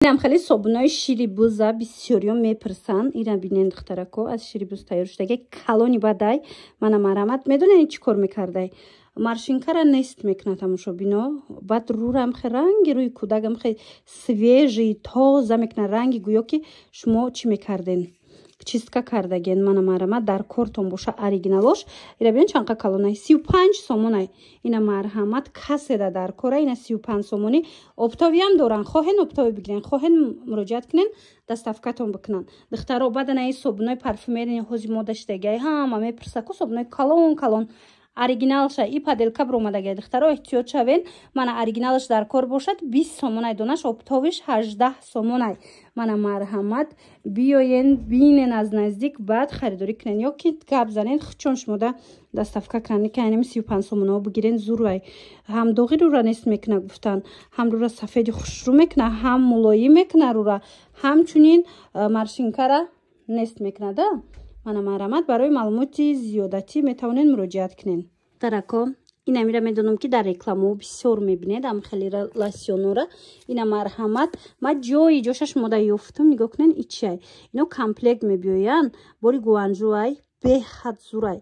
اینم خیلی صبحونه شیری بوزا بسیاری میپرسن. اینا بینند دخترکو از شیری بوز تیار شده. کلونی بدای منم مرامت میدونن چی کار میکرده. مارشینکا را نیست میکنه تماشا بینا. بعد رو هم خیلی رنگی روی کودکم خیلی سویجی تازه میکنه رنگی گویا که شما چی میکردین. چیستکا کردگین منم مرامت در کارتون باشه اوریجینالش. اینا ببین چند کلونای 35 سومونای. اینا مرحمت کسی در کاره اینا 35 سومونی. اپتاوی هم دارن. خواهن اپتاوی بگیرن. خواهن مراجعت کنن دستافکتون بکنن. دخترها بعد نه صبحونه پارفومری هوزی مودشتگی هم میپرسه صبحونه کلون اوریجینالش ای پادلکا برومدگی دخترها احتیاط شوین. من اوریجینالش در کار باشد 20 سومونای دونش اپتاویش 18 سومونای. من مرحمت بیاین بینن از نزدیک بعد خریداری کنن یا که گپ زنین چون شما دستافکا کنن که اینم 35 سومونا بگیرین زورای هم دوغی رو را نیست میکنه گفتن هم رو را سفید خوش رو میکنه هم ملایم میکنه رو را همچنین مارشینکا را نیست میکنه ده. من مرحمت برای معلوماتی زیادتی میتونین مراجعت کنین. درکو اینا میرم میدونم که در رکلامو بسیار میبینید هم خیلی لاسیونو را اینا مرحمت ما جایی جوشش ماده یافتم نگاه کنین ایچی اینو کامپلکت میبیاین باری گوانجوای به حد زورای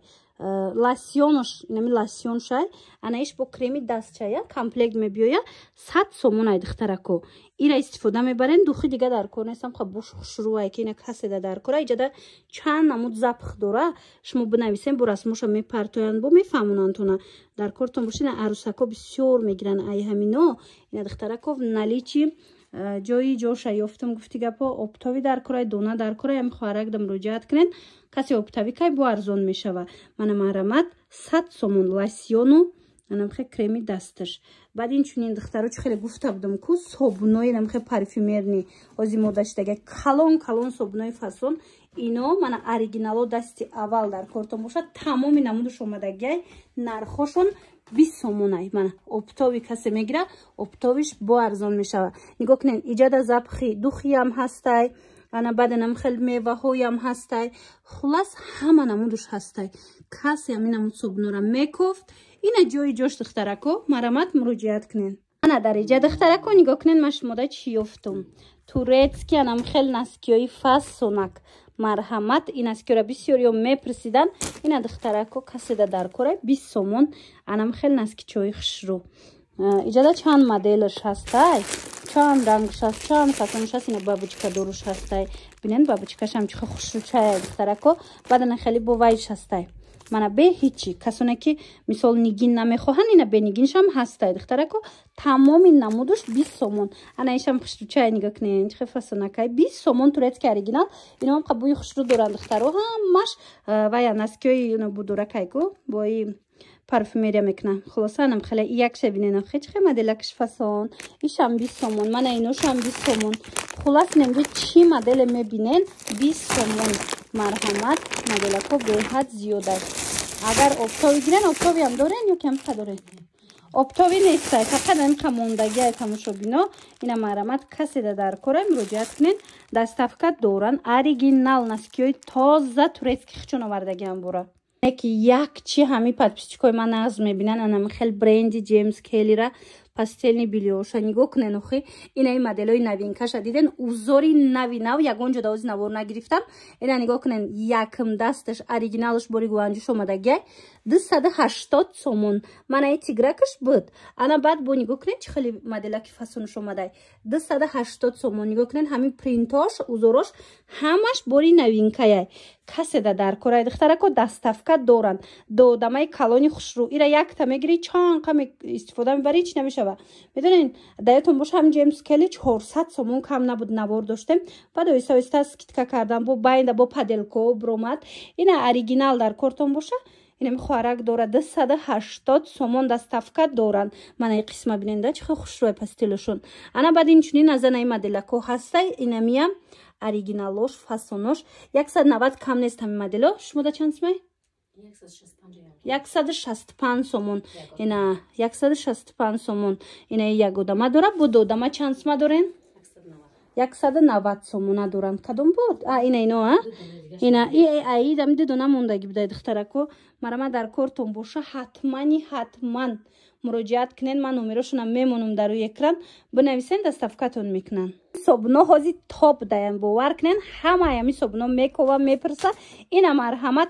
لاسیونش اینمی لاسیون شای انایش با کرمی دست چایا کامپلکت میبیاین 100 سومونای دخترکو اینا استفاده میبرن دوخی دیگه در کار نیستم خب بوش شروعی که اینا کسی در کار ایجاده چند نمود زبخ داره شما بنویسین براسموشو میپرتوین بو میفهمونن تونه در کارتون باشین عروسکا بسیار میگیرن ای همینو اینا دخترکو نلیچی جایی جوش یافتم گفتی گپا اپتاوی در کارای دونا در کارای هم خواهرک دم مراجعت کنین کسی اپتاوی که بو ارزون میشوه من مرحمت 100 سومون لاسیونو منم خیلی کرمی دستش بعد این چونین دخترو چه خیلی گفته بودم که صبحونای نم خیلی پارفیمرنی ازی مودشتگی کلون صبحونای فاسون اینو من اوریجینالو دستی اول در کارتون باشه تمامی نمودش اومدگی نرخشون 20 سومونای من اپتاوی کسی میگیره اپتاویش با ارزان میشه نگاه کنین ایجاد زبخی دوخی هم هستای انا بدنم خیلی میوه های هم هستای خلاص همه نمودش هستای کسی هم این نمود صبحونه را میکفت اینا جای جوش دخترکو مرامت مراجعت کنین انا در ایجاد دخترکو نگاه کنین من شما چی یافتم تورецки انم خیلی نسکیای فاسونک مرحمت این اسکی را بسیاری میپرسیدن اینا دخترکو کسی در کاره 20 سومون انم خیلی نسکی چای خشرو ایجاد چند مدلش هستای چند رنگش هست چند فاسونش هست اینا بابچکا دروش هستای بینن بابچکاش هم چه خوشرو چای دخترکو بعدن خیلی بوایش هستای من به هیچی کسونه که مثال نگین نمیخواهن اینا به نگینش هم هستای دخترکو تمام این نمودش 20 سومون انا ایشم خوشرو چای نگاه کنین چه فاسونکای 20 سومون تورецки اوریجینال اینا هم قبوی خوشرو دارن دخترو همش و یا نسکی اینا بودورکایگو با این پارفومریا میکنم خلاصه انم خیلی یک شبینه خیلی مدلکش فاسون ایشم 20 سومون من اینوش هم 20 سومون خلاص نمیگه چی مدل میبینین 20 سومون مرحمت مدلکو به حد زیاده اگر اپتاوی گیرن اپتاوی هم دارن یا کم دارن اپتاوی نیست فقط این خموندگی تماشا بینا اینا مرحمت کسی در کار مراجعت کنین دستافکت دورن اوریجینال نسکیای تازه تورецки خچون آوردگی هم بوره که یک چی همی پادپیچکای من ناز میبینن انم خیلی برندی جیمز کلی را پاستلنی بیلیوشا نگاه کنن اخی این مدلای نوینکاش دیدن اوزاری نو یگان جدا از نوار نگرفتم اینا نگاه کنن یکم دستش اوریجینالش باری گوانجوش اومدگی 280 سومون من ای تیگرکش بود انا بعد بو نگاه کنن چه خیلی مدلکی فاسونش اومده 280 سومون نگاه کنن همین پرینتاش اوزاراش همش باری نوینکای کسی در کارای دخترکو دستافکت دارن دو دمای کلونی خوشرو ایرا یک تا میگیری چند کم استفاده میبری هیچ نمیشه میدونین دایتون باشه هم جیمز کلی 400 سومون کم نبود نوار داشتیم بعد ایسا ایستا سکیتکا کردم با باینده با پادلکو برومد اینا اوریجینال در کارتون باشه اینا میخوارک داره 280 سومون دستافکت دارن من این قسمه بیننده چه خوشروی پاستیلشون انا بعد این چنین از این مدلکو هسته اینا میم اوریجینالش فاسونش 190 کم نیست همین مدلو شما دا چند سمه 165 سومون اینا 165 سومون اینا یک دمه داره دو دمه چند سمه دارین 190 سومون دارن کدوم بود اینا اینا ای دم دیدونم موندگی بده دخترکو مرا در کارتون باشه حتما муроҷиат кунед. ман номерошона мемонам дар рӯи экран, бинависен, доставкатон мекунан. собуно ҳози топ даям, бовар кунен, ҳама ами собуно мекова мепирса. ина марҳамат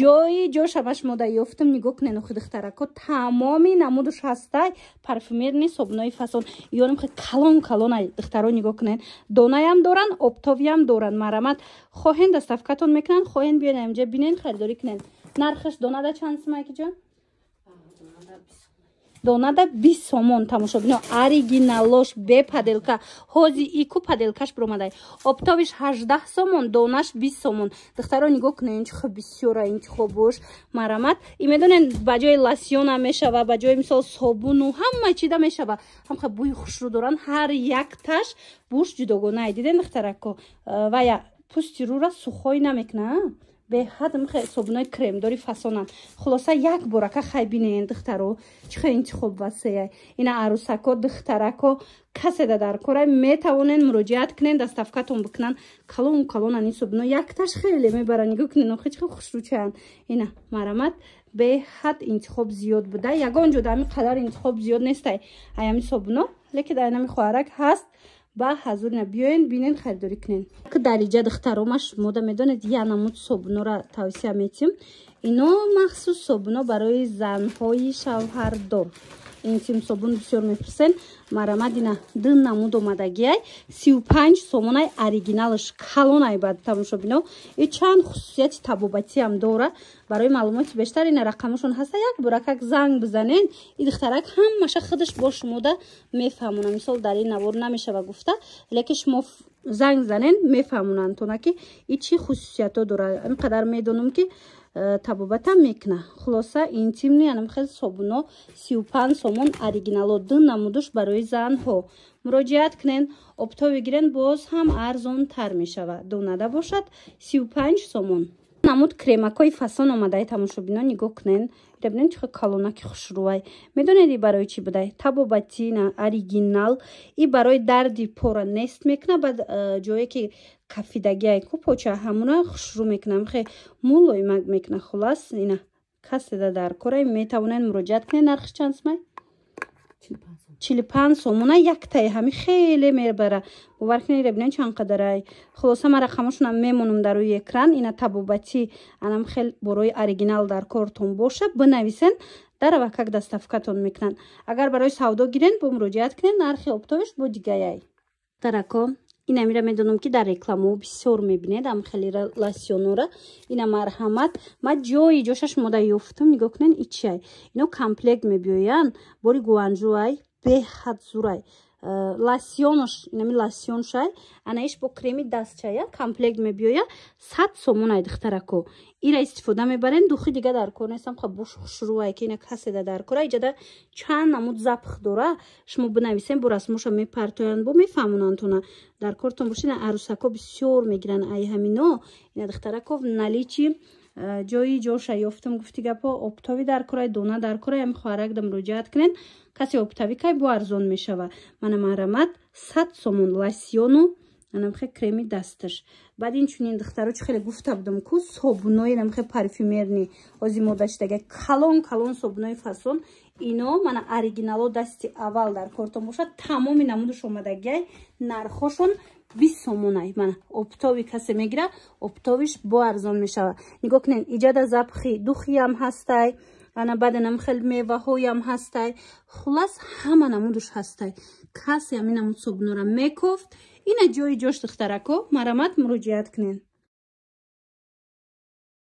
ҷои ҷошамаш мода ёфтам, нигоҳ кунен охи духтарако тамоми намудуш ҳастай парфюмерни собунои фасон ёрам хе калон калон ай духтаро нигоҳ кунен, донаям доран, обтовиям доран. марҳамат хоҳен доставкатон мекунан, хоҳен биён инҷа бинен, харидорӣ кунен. нархаш донада чанд сум айкиҷон? донада 20 сомон. тамошобино оригиналош бе паделка, ҳози ику паделкаш бромадай. обтовиш 18 сомон, донаш 20 сомон. духтаро нигоҳ кунен инчи хуб бисёра инчи хубуш. марҳамат и медонен ба ҷои лосьона мешава, ба ҷои мисол собуну ҳама чида мешава. ҳамха бӯи хушрӯ доран, ҳар якташ буш ҷудогона. Диден духтарако вая пусти рӯра сухой намекуна. беҳад мхе собунои кремдори фасонан. хулоса як борака хай бинен духтаро чихе интихоб васеяй. ина арусако духтарако каседа дар кора метавонен муроҷиат кунен, доставкатон бикунан. калон калон ани собуно якташ хеле мебара. нигоҳ кунен охи чихе хушрӯчаан. ина марҳамат беҳад интихоб зиёд буда. ягон ҷода ами қадар интихоб зиёд нестай аями собуно, лекин дар инами хоҳарак ҳаст. ба ҳазурина биёен бинен харидорӣ кунен. дариҷа духтаромаш мода медонед я намуд собунора тавсия метим. ино махсус собуно барои занҳои шавҳардор. ин тим собун бисёр мепурсен. марҳамат ина ду намуд омадагиай 35 сомонай оригиналаш калонай. бад тамошобино и чанд хусусияти табобатиам дора. барои маълумоти бештар ина рақамашон ҳаста, як буракак занг бизанен и духтарак ҳамаша худаш бо шумода мефаҳмона. мисол дар ин навор намешава гуфта, лекин шумо занг занен мефаҳмонанд тона ки и чӣ хусусиято дора. инқадар медонам ки табобатам мекуна. хулоса интимни анамхел собуно 35 сомон оригинало, ду намудуш барои занҳо. муроҷиат кунен, обтови гирен, боз ҳам арзонтар мешава. донада бошад 35 сомон. намуд кремакои фасон омадай. тамошобино нигоҳ кунен, бинен чихе калонаки хушрӯай. медонеди барои чӣ будай? табобатина оригинал и барои дарди пора нест мекуна. баъд ҷое ки кафидагиай ку поча ҳамуна хушрӯ мекуна, хе мулоимак мекуна. хулас ина каседа дар корай метавонен муроҷиат кунен. нархиш чанд сумай? 45 сомона яктаи ҳами хеле мебара. бовар кунед бинен чанд қадарай. хулоса ман рақамашонам мемонам дар рӯи экран. ина табобати анам хел борои оригинал дар кортон боша, бинависен, даравакак доставкатон мекунан. агар барои савдо гирен бо муроҷиат кунен, нархи обтовиш бо дигаяй. тарако ина мира медонам ки дар рекламо бисёр мебинед ам хели лосьонора. ина марҳамат ма ҷои ҷошаш мода ёфтам, нигоҳ кунен ичай. ино комплект мебиёян, бори гуанҷуай беҳад зурай. лосьонош инами лосьон шай анаиш бо креми дастчая комплект мебиёя 100 сомонай духтарако. ира истифода мебарен. духи дига дар кор нестам, ха буш хушрӯай ки ина каседа дар кора. иҷада чанд намуд запх дора. шумо бинависен, бо расмоша мепартоянд, бо мефаҳмонанд тона дар кортон бошина. арусако бисёр мегиран ай ҳамино. ина духтарако наличи ҷои ҷоша ёфтам, гуфти гапо обтови дар корай, дона дар корай. ами хоҳарак да муроҷиат кунен, каси обтави кай бо арзон мешава. мана марҳамат 100 сомон лосьону анамхе креми дасташ. баъд инчунин духтаро чӣ хеле гуфта будам ку собунои намхе парфюмерни ҳози модашдаga калон калон собунои фасон. ино мана оригинало дасти аввал дар кортон бошад. тамоми намудуш омадагиай нархошон 20 сомонай. мана обтови касе мегира, обтовиш бо арзон мешава. нигоҳ кунен, иҷада запхи духиам ҳастай, ана баъд намхел меваҳоям ҳастай. хулас ҳама намудуш ҳастай. касе ами намуд собунора мекофт. ина ҷои ҷош духтарако. марҳамат муроҷиат кунен.